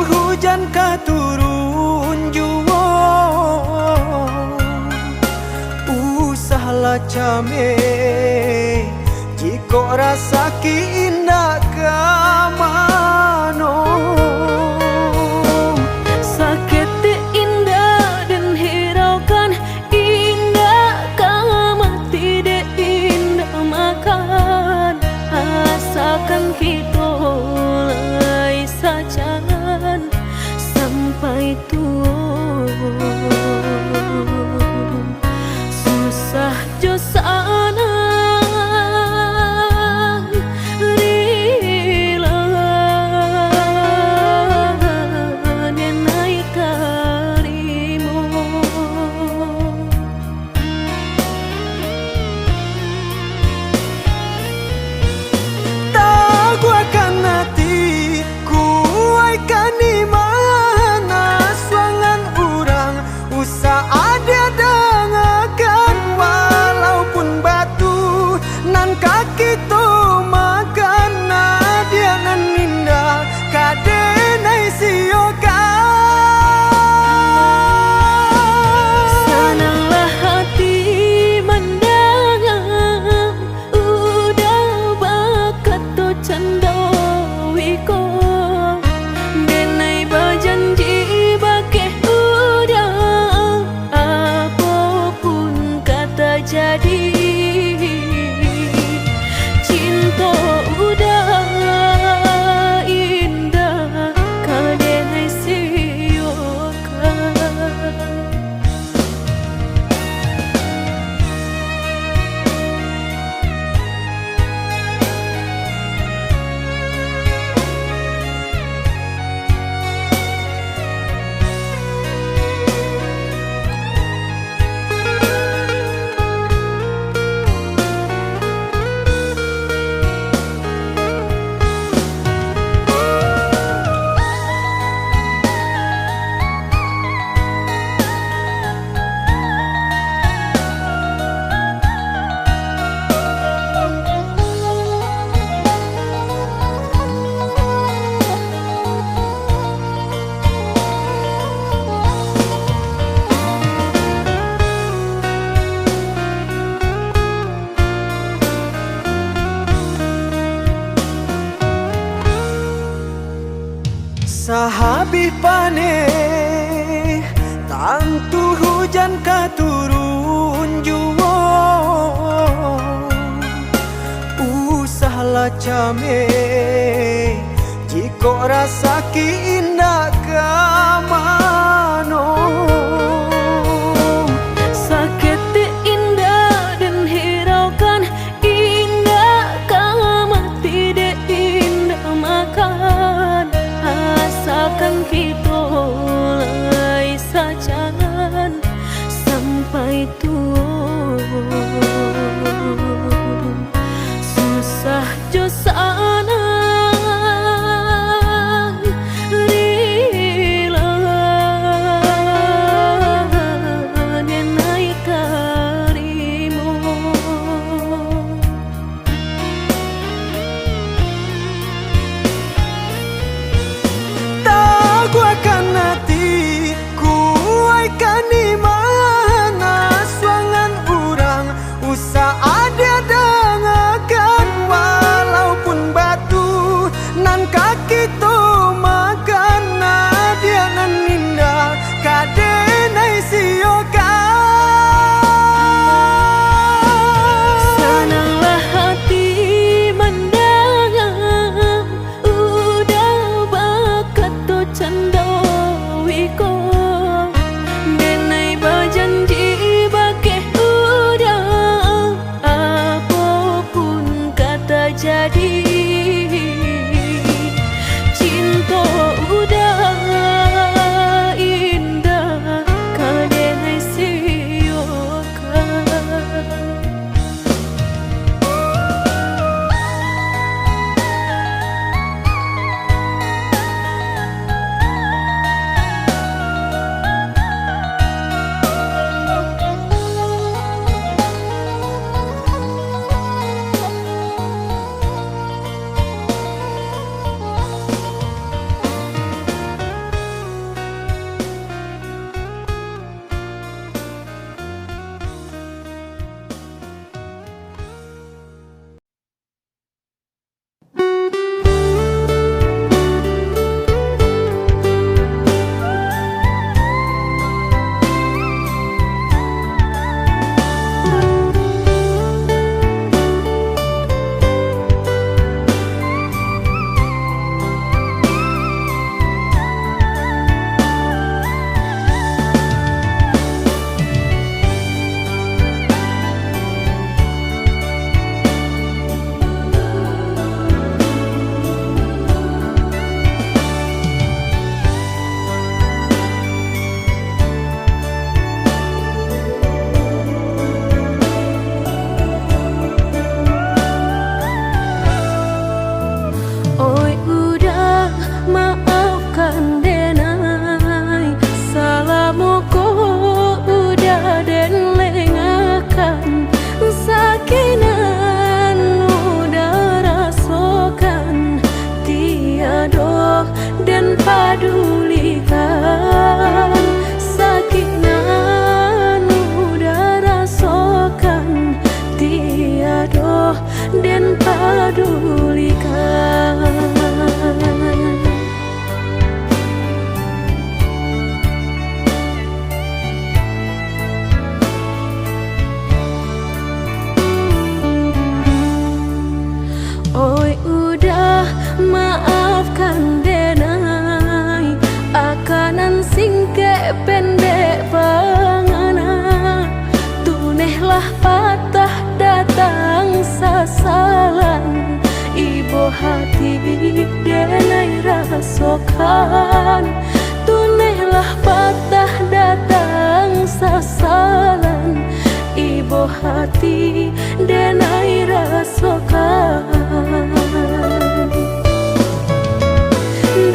hujan katurun juwo usahlah came jiko rasa ki indah kamano sakit indah dan hiraukan indah kama tidak indah makan asakan kita lai sajan sampai tua susah jo sana jadi cinta udah indah kadang siokan sahabih pane tantu hujan katurun juwo usahlah came jiko rasa ki indah kamano sakit indah dan hiraukan indah kama tidak indah makan asakan kita lai sajan sampai tua susah jo sana gua pendek pangana, tunehlah patah datang sasalan. Ibu hati denai rasokan, tunehlah patah datang sasalan. Ibu hati denai rasokan.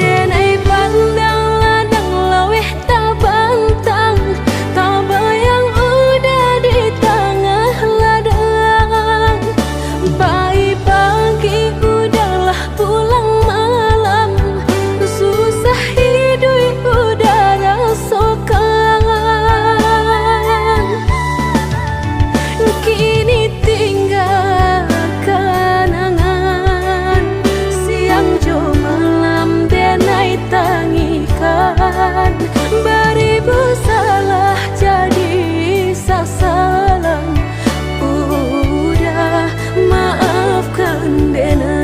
Denai pandang ladang laweh tak bantang, tak bayang udah di tengah ladang. Pagi-pagi udahlah pulang malam, susah hidup udah rasakan. Kini tinggal kenangan, siang jo malam denai tangikan. Beribu salah jadi sasalan, udah maafkan denai.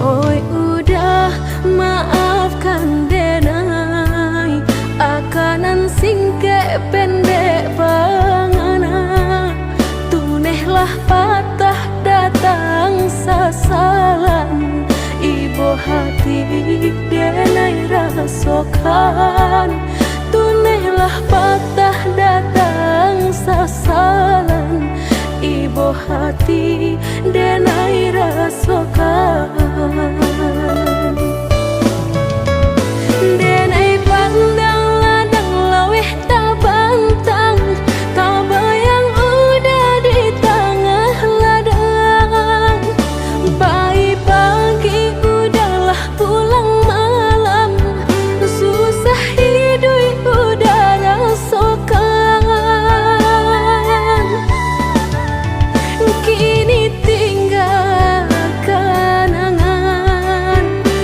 Oi udah maafkan denai, akanan singke pendek pangana, tunehlah patah datang sasalan. Ibu hati denai rasokan, tunehlah patah datang sasalan. Ibu hati denai rasokan. Denai pandang ladang laweh tak bantang, tak bayang udah di tengah ladang. Pagi-pagi udahlah pulang malam, susah hidup udah rasakan. Kini tinggal kenangan,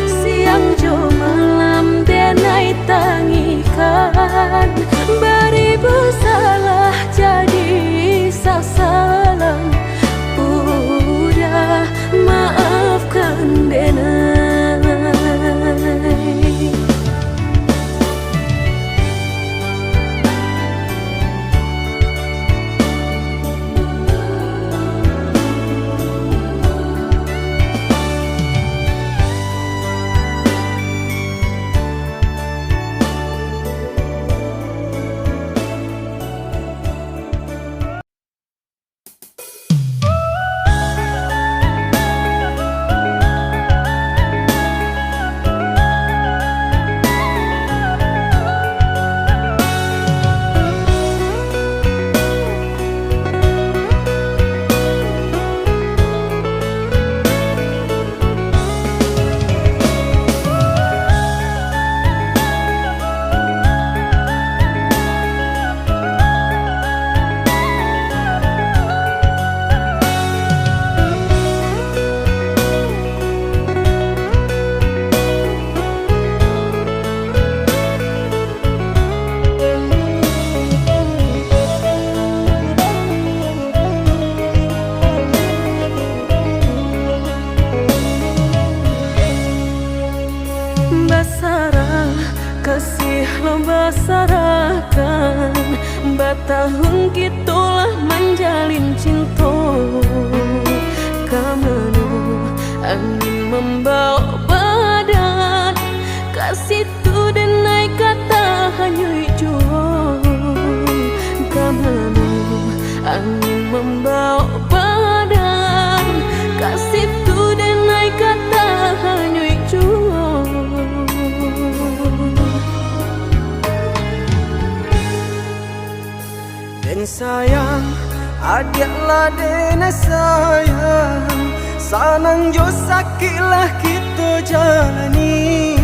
siang jo malam denai tangikan. Beribu salah jadi sasalan, udah maafkan denai. Basarah kasih lo basarakan, batahun kitulah menjalin cinta. Kamanu angin membawa badan, kasih tu denai kata hanya jua. Kamanu angin membawa badan, kasih tu denai kata hanya jua. Adiaklah dena sayang, sanang jo sakitlah kita jalani.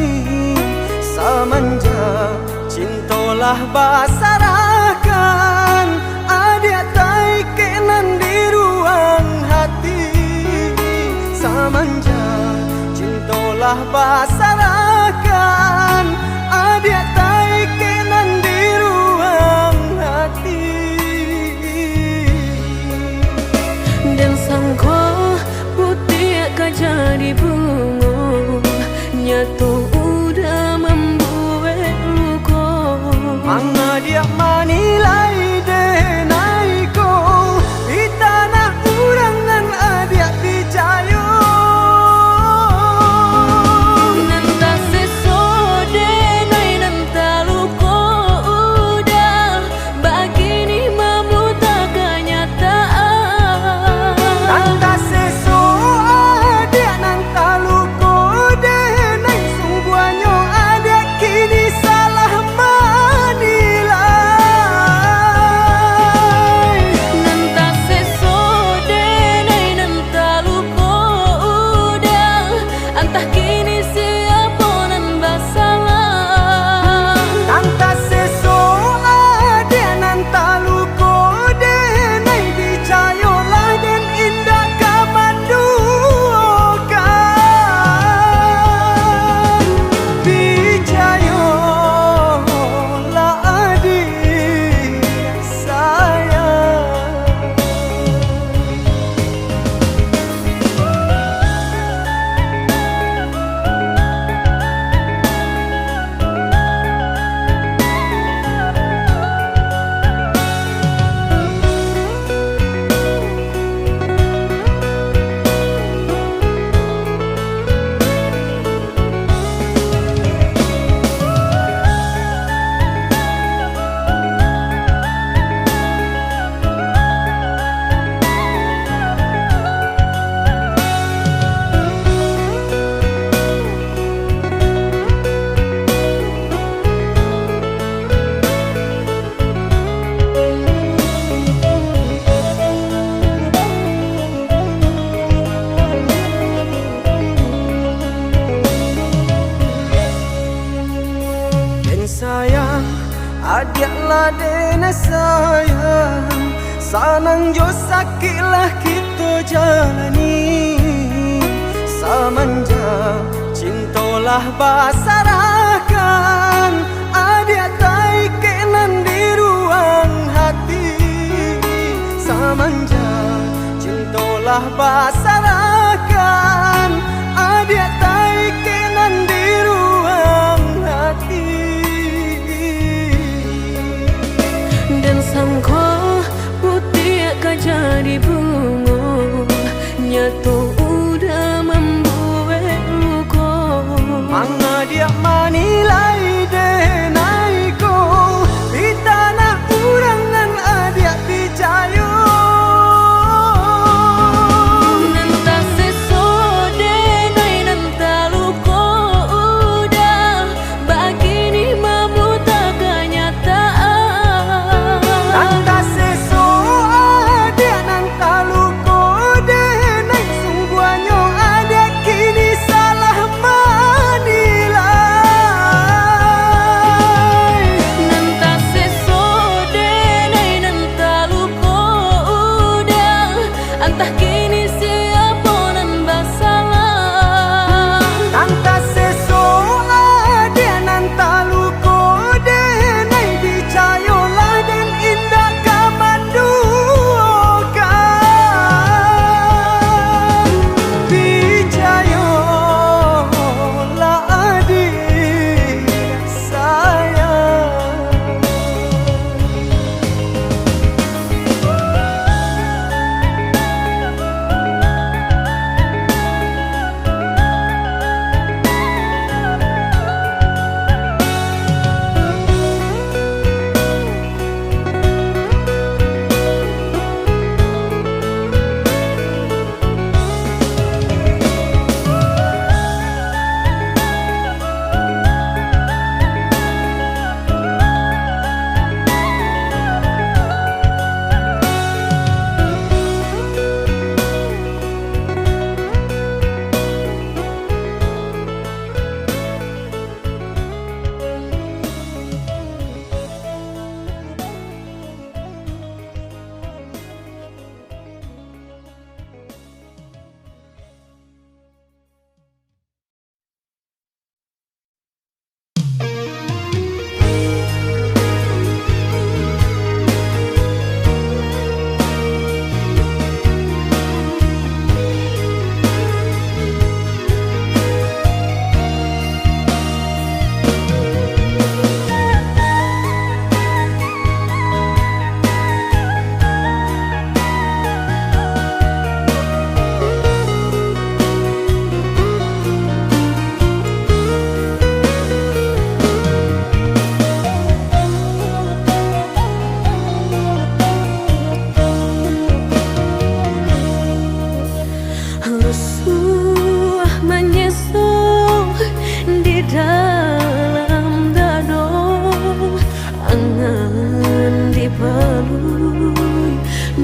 Samanja cintolah basarakan, adik tai kenan di ruang hati. Samanja cintolah basarakan, adik tai kenan di ruang hati. Dan sangko putih akan jadi bunga, nyatu udah membuat luka. Manga dia manilai denai ko, di tanah urangan adik picayo. Nanta sesode nai nanta luka udah, begini memuta kenyataan. Nanta seso adik nanta luko denai, sungguhnya adik kini salah manilai. Nanta sesode nai nanta luka udah, entah kini siapa nan bersalah. Nanta seso adik nanta luko denai, dicayolah dan indah kamandukan. Dicayolah adik sayang. Dan sayang, adiaklah dena sayang, sanang jo sakitlah kita jalani. Samanja cintolah basarakan, adik tai kenan di ruang hati. Samanja cintolah basarakan, adik tai kenan di ruang hati. Dan sangko putih akan jadi bunga, nyatu udah membuat luka. Manga dia manilai denai ko, di tanah urangan adik picayo.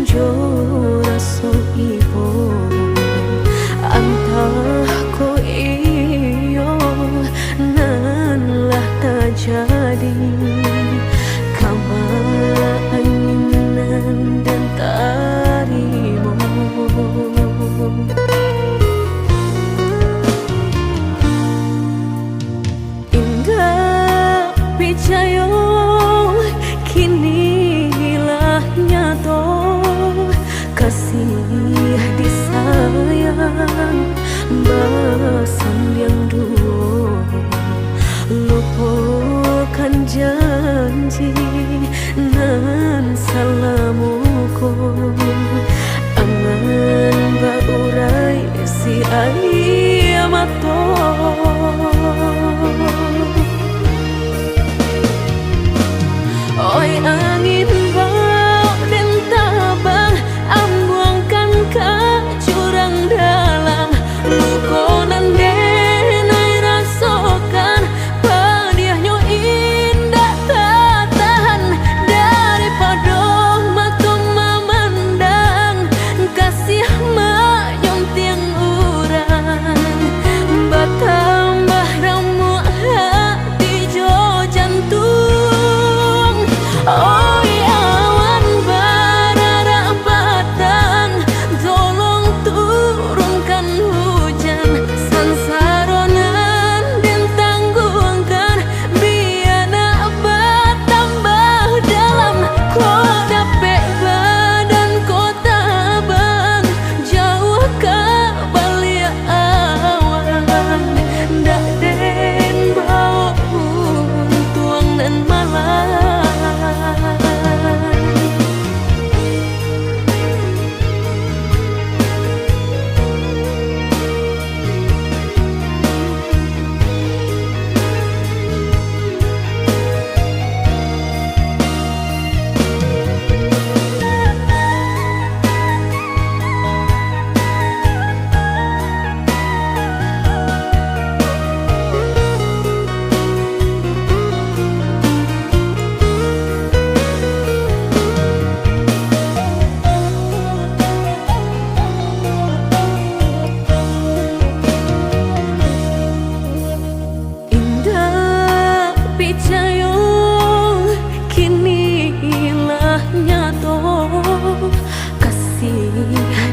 jo raso ibo antah ko iyo nan lah tak jadi kamala anginan dan tarimo indah picayo kini lah nyato kasih disayang basan yang dulu lupakan janji nan salamuku angan baurai si ayamato oi angin bau dan tabang ambuangkan ke jurang dalam lukonan denai rasakan padiahnya indah tak tahan daripada mata memandang kasih mayong tiang urang batambah ramu hati jo jantung oi awan barara batang tolong turunkan hujan sansaronan dan tangguhkan biana bertambah dalam kau dapet badan kota bang jauh ke balik awan dak den bau tuang dan malam indah picayo kini lah nyato kasih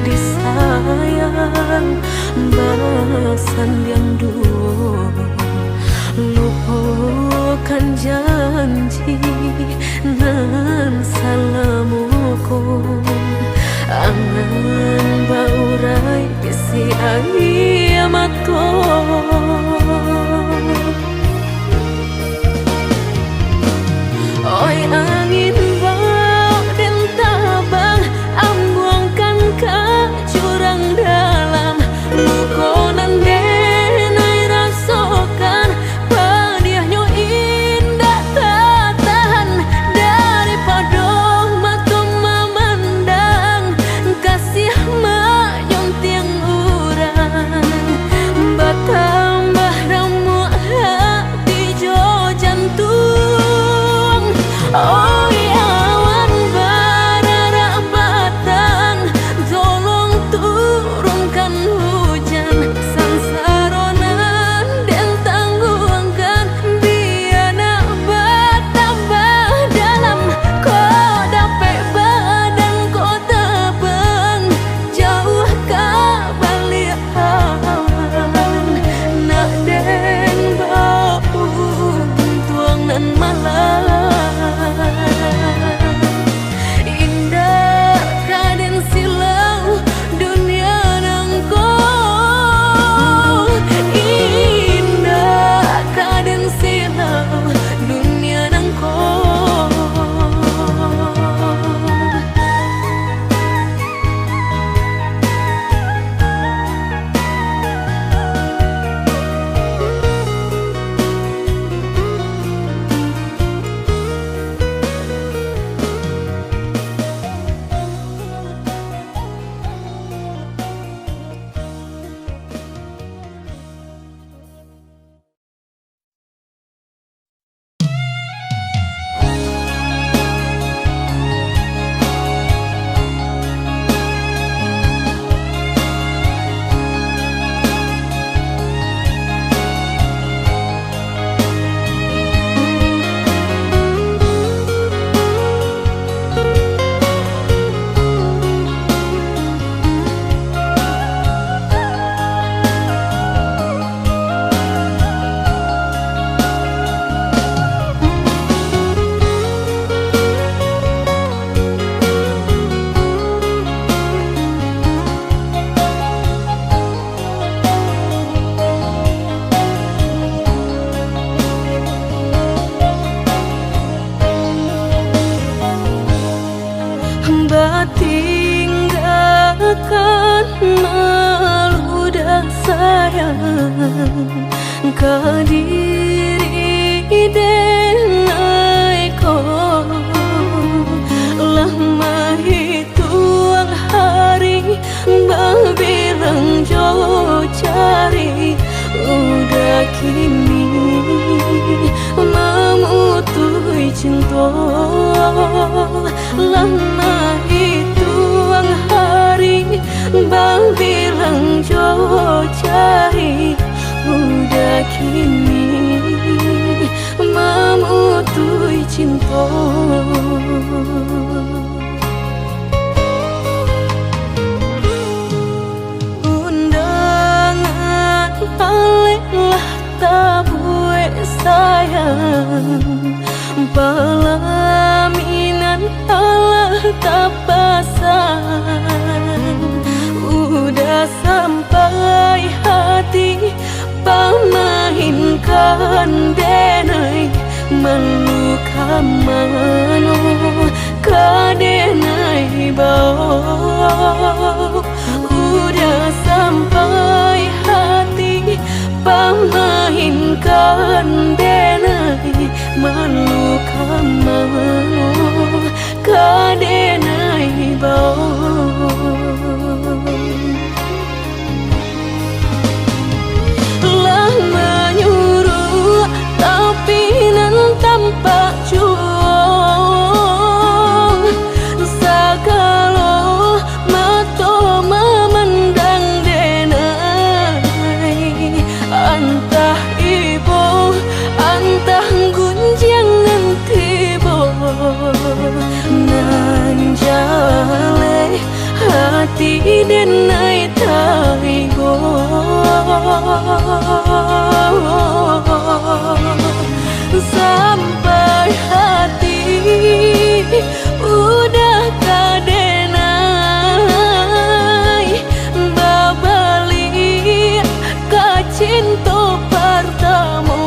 disayang basan yang dulu lupakan janji nan salamuku angan baurai si ayamato oi angin bau dan tabang ambuangkan ke jurang dalam lukonan denai kadiri denai ko lama hitung hari berbilang jauh cari udah kini memutui cinta lama hitung hari berbilang jauh cari udah kini memutui cinta. Undangan alehlah tabue sayang pelaminan Allah tak pasang udah sampai hati pamahinkan denai meluka mano kadenai bau udah sampai hati pamahinkan denai meluka mano kadenai bau menyuruh tapi nan tampak juang sakalo mato memandang denai antah ibu antah gunjangan tibo nan jale hati denai taigo sampai hati udah kadenai babali ka cinta pertama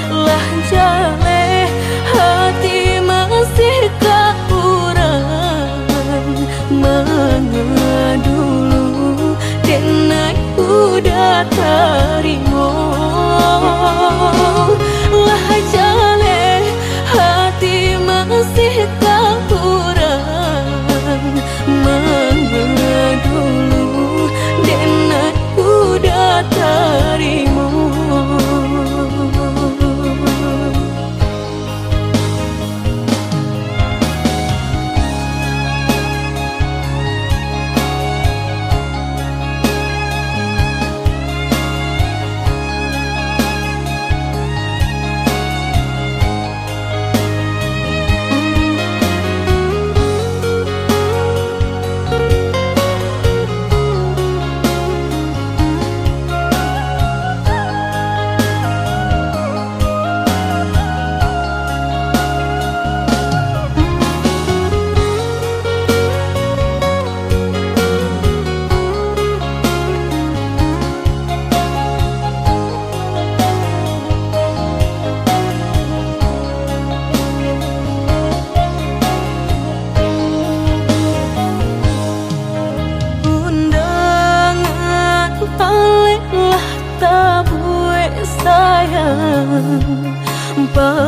lah jale hati masih kaurang mengadulu denai udah terima lah jale hati masih kaurang mengadulu denai udah terima.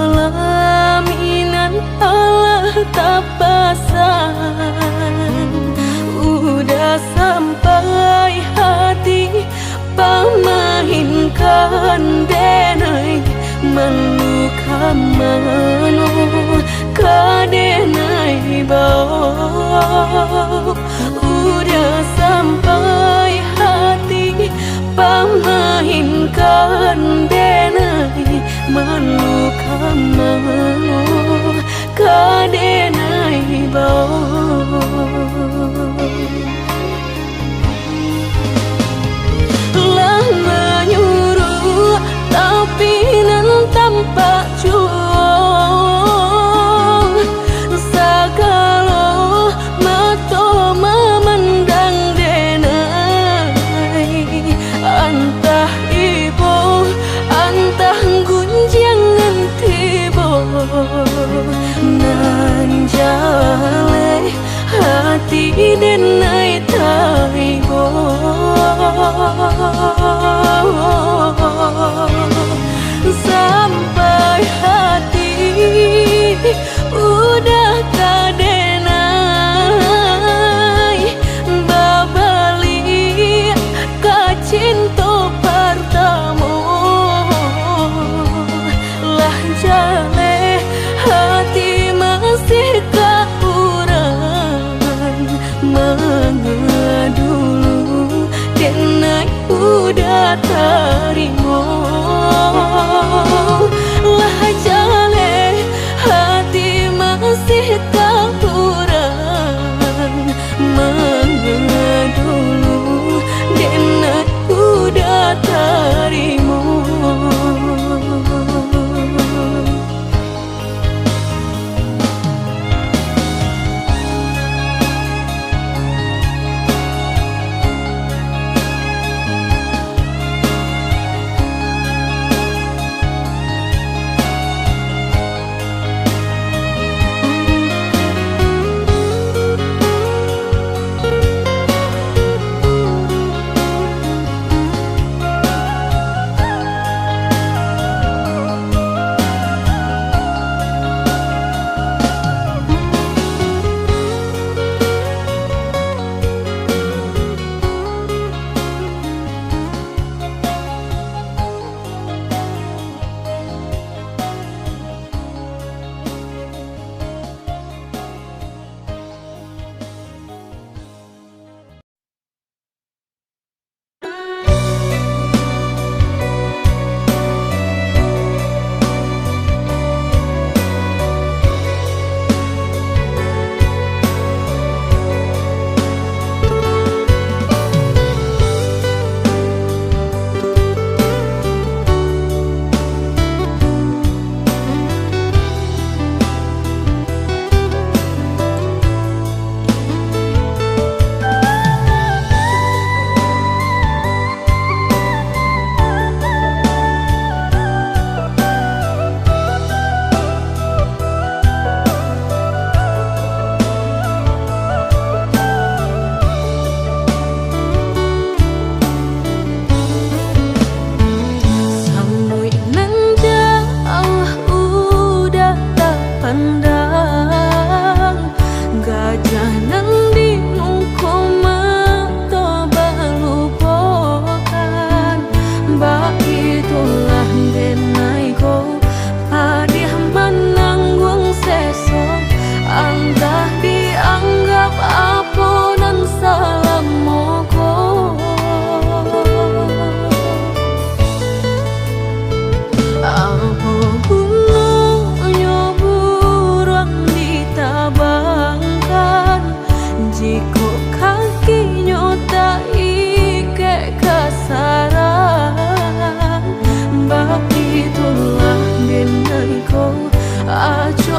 Pelaminan Allah tak pasang udah sampai hati pamahinkan denai meluka mano kadenai bau udah sampai hati pamahinkan denai meluka mano kadenai bau lah menyuruh tapi nan tampak juang sakalo mato memandang denai antah ibu antah gunjangan tibo nan jale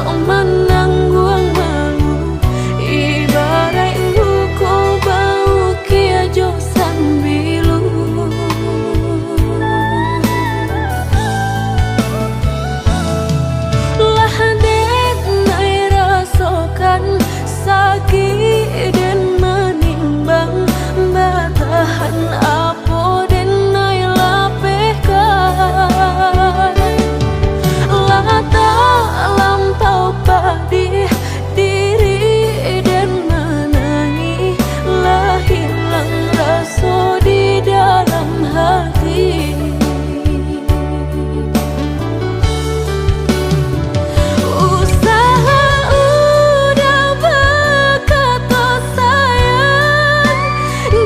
menangguang malu ibarat luka bau kia jo sambilu lah dek nai rasakan sakit dan menimbang batahan apa dan nai lapehkan lah tak lampau pedih diri dan menangi lah hilang rasa di dalam hati. Usaha udah berkata sayang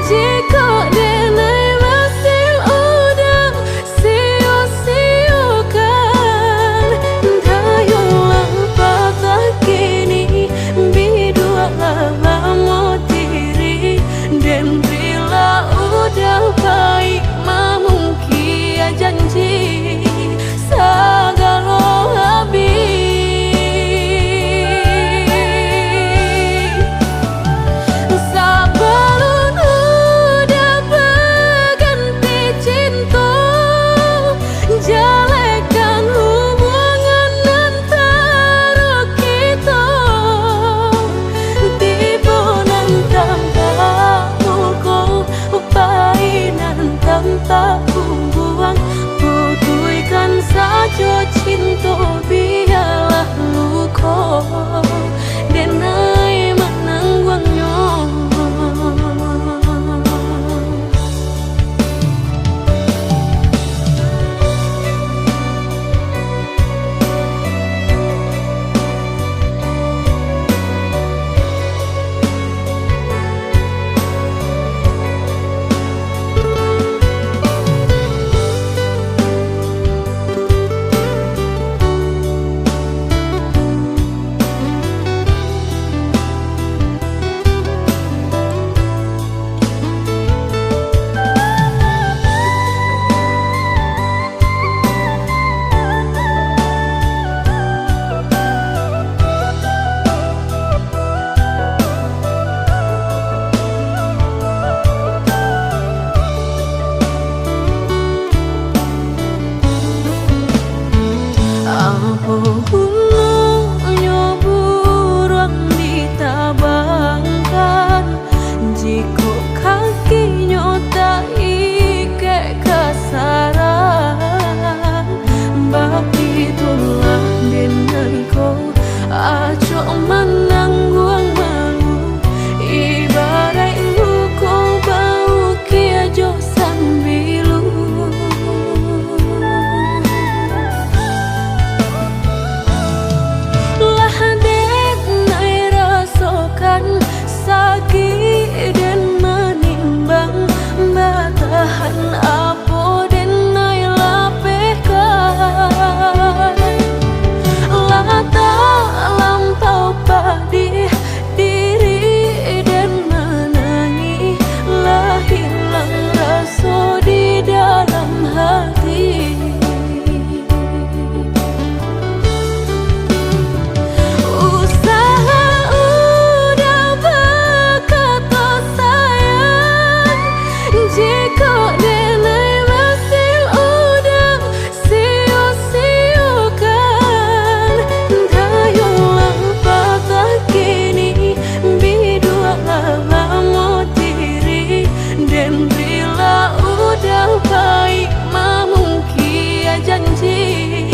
jika denai masih udah sia-siakan dayulang patah kini bidua lama diri dan bila udah baik mamungkia janji segala habis sebelum udah berganti cinta jalekan hubungan antara kita tiba nan tanpa muka painan tanpa buang putuikan saja cinta biarlah luka denai menangguangnya. Apa gunanya burung ditabangkan jika kakinya tak ike kasaran bab itulah denai kau acok menangguang malu ibarat luka bau kia jo sambilu lah dek nai rasakan sakit dan menimbang batahan apa dan nai lapehkan lah tak lampau pedih diri dan menangi lah hilang rasa di dalam hati. Usaha udah berkata sayang jika denai masih udah sia-siakan dayulang patah kini bidua lama diri dan bila udah baik mamungkia janji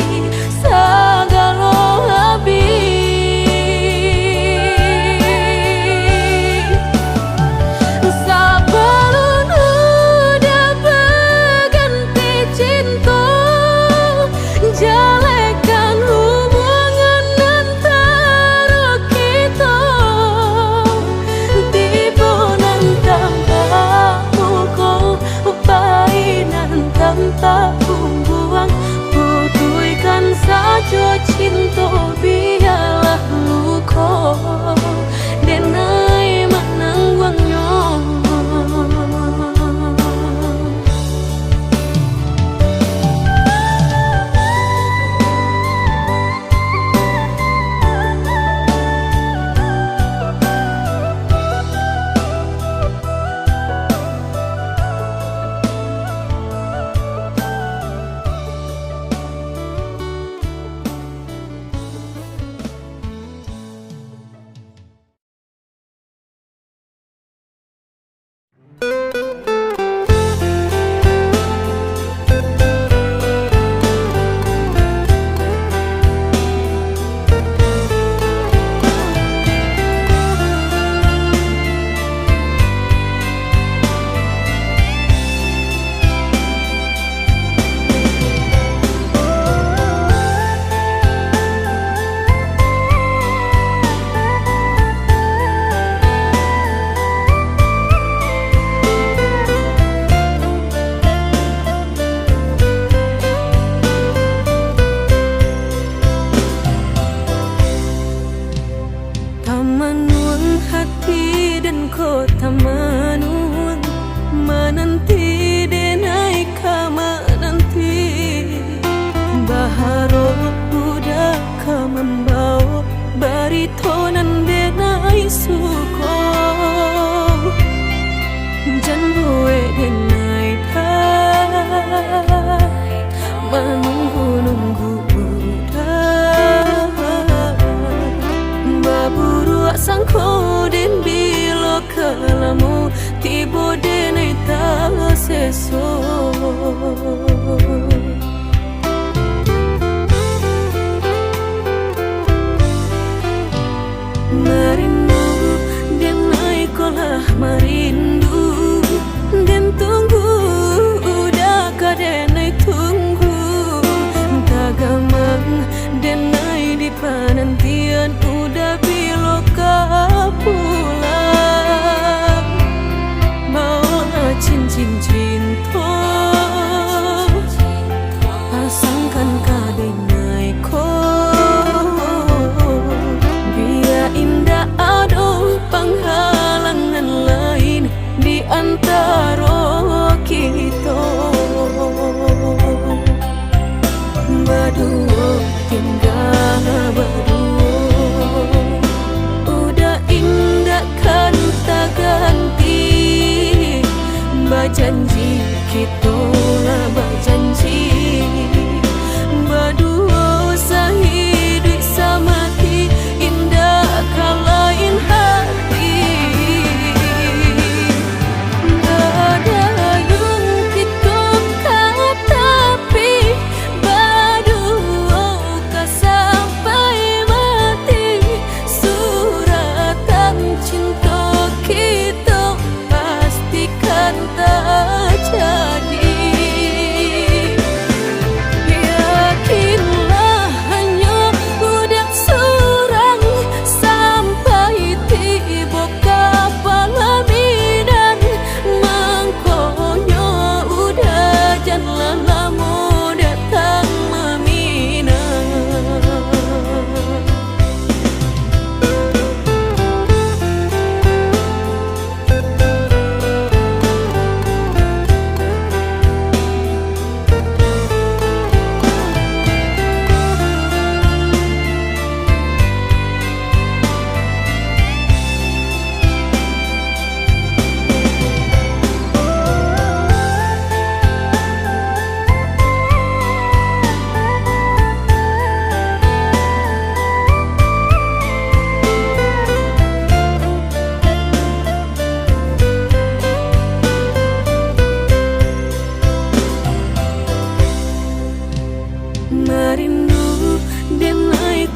segala habis sebelum udah berganti cinta jalekan hubungan antara kita tiba nan tanpa muka painan tanpa buang putuikan saja cinta biarlah luka denai menangguangnya.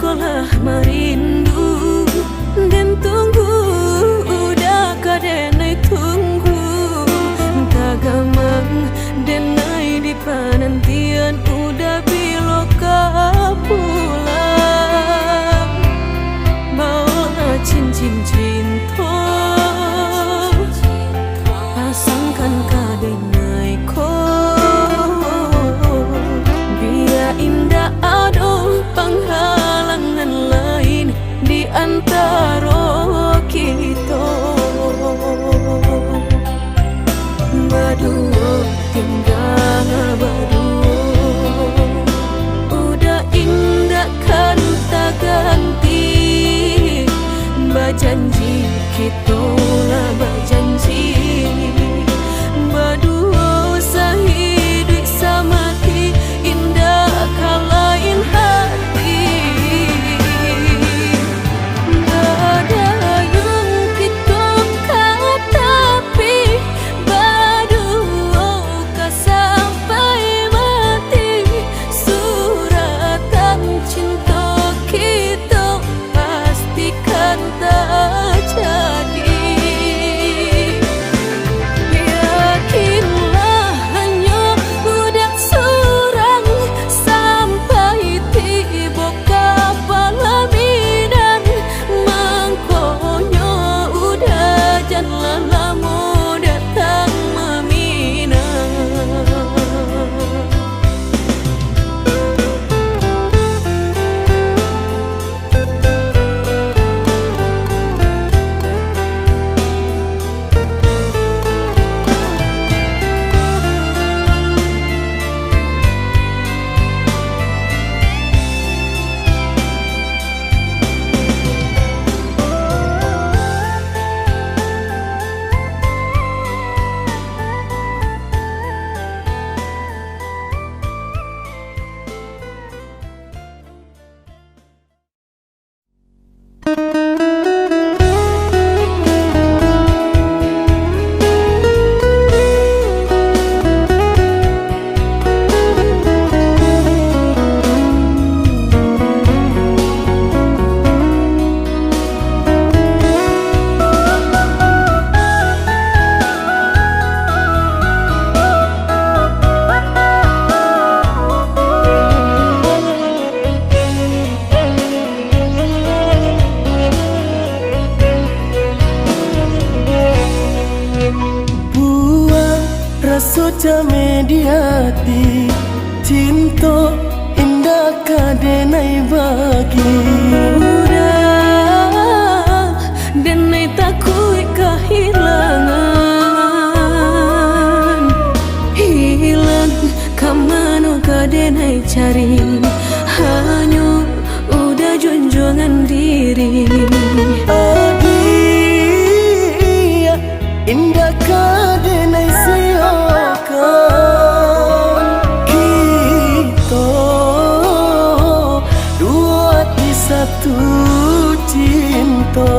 sekolah merindu dan tunggu udah kadenai tunggu tagamang denai di penantian udah biloka pulang bawa cincin cinta pasangkan kadenai ko biar indah ado penghalangan lain di antara kita berdua tinggal berdua udah indah kan tak ganti berjanji kita lah berjanji berdua sehidup semati indah kalain hati berdayung kita kau tapi berdua kau sampai mati suratan cinta kita pastikan tak jadi. Yakinlah hanya budak surang sampai tiba kapal laminan mangkonya udah jangan lama datang meminang. Jame di hati cinta indah kadenai bagi Udah denai takut kehilangan hilang kamano kadenai cari hanya udah junjungan diri adia indah kadenai kita dua di satu cinta.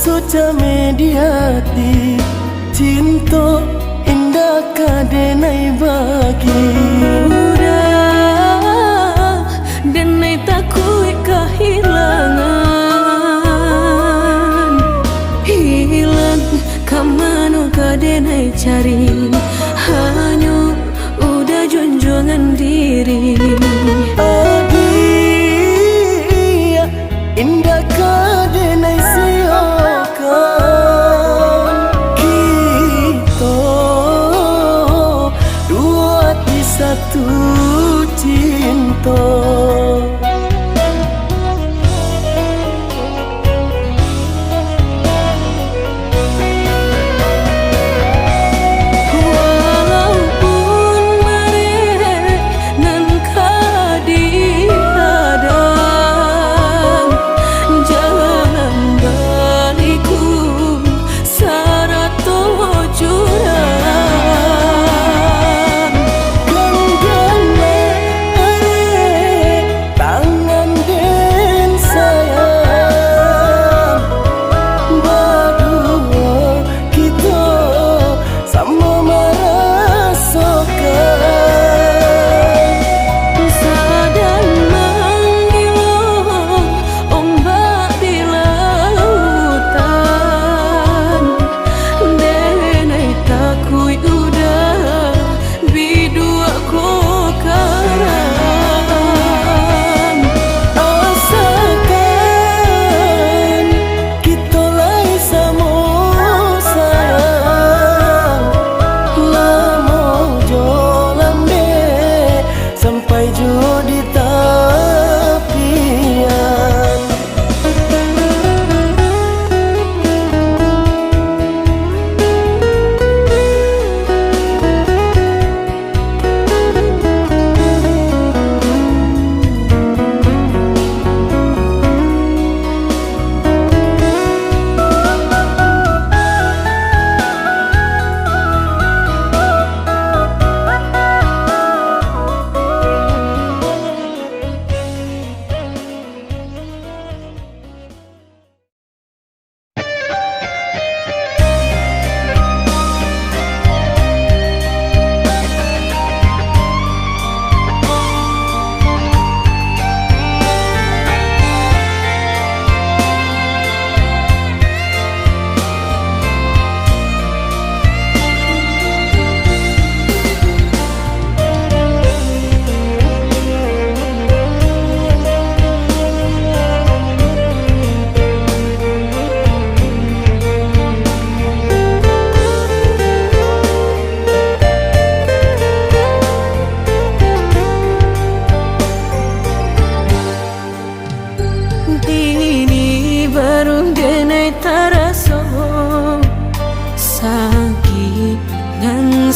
suca mediati cinta indah kadenai bagi udah denai takui kehilangan hilang kamanu kadenai cari hanya udah junjungan diri adia indah kadenai siokan kita dua di satu cinta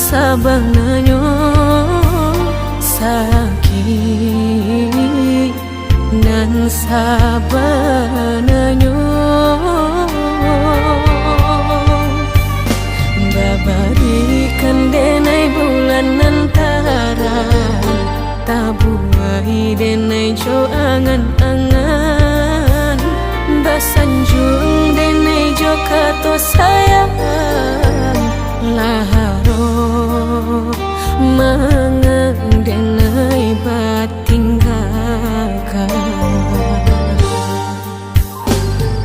sabanganyo sakit nan sabanganyo babarikan denai bulan antara tabuai denai jo angan-angan basanjung denai jo kato sayang laharo mangang denai batinggalkan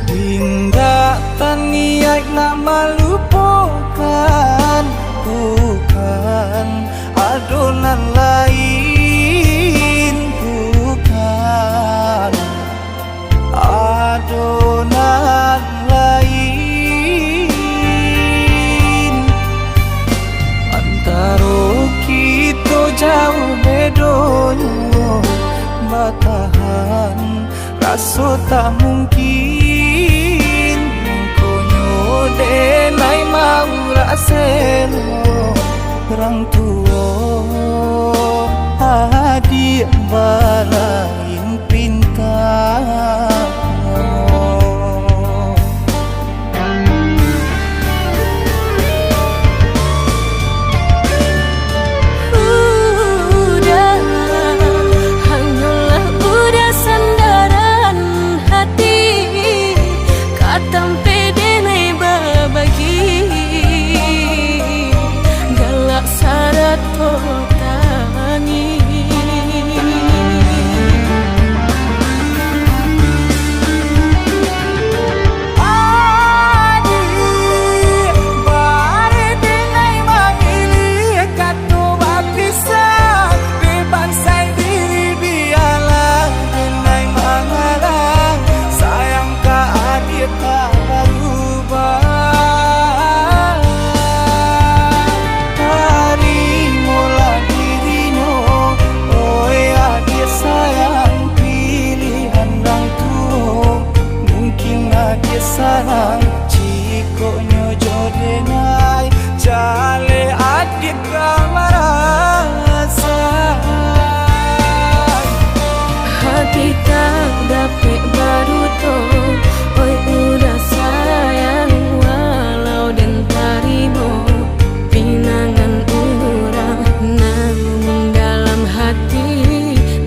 Dinda taniak nak melupakan bukan adonan lain bukan adonan lain antara kita jauh bedonyo batahan rasa tak mungkin konyo denai mau raseno orang tua adik balain pintar tempe sarang Ciko nyojo denai Jale adik kamarasa Hati tak dapat baru to Oi udah sayang walau dan taribo Pinangan orang namun dalam hati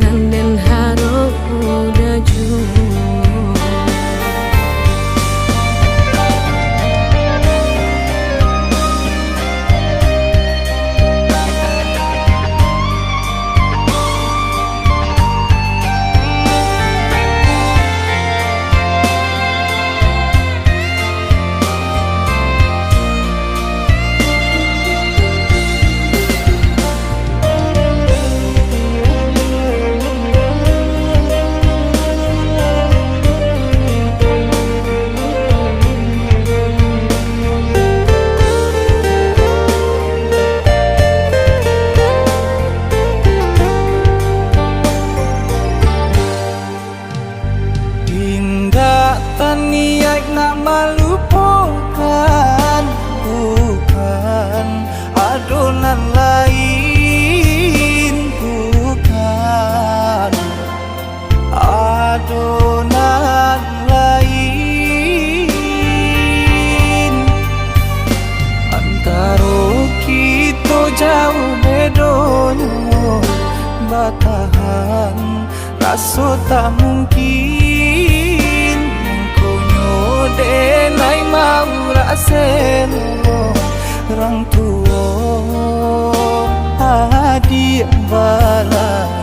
Nan dan harap udah jauh Niat nak melupakan bukan adonan lain bukan adonan lain antara kita jauh bedonyo batahan rasa tak mungkin denai mau raselo orang tua adik bala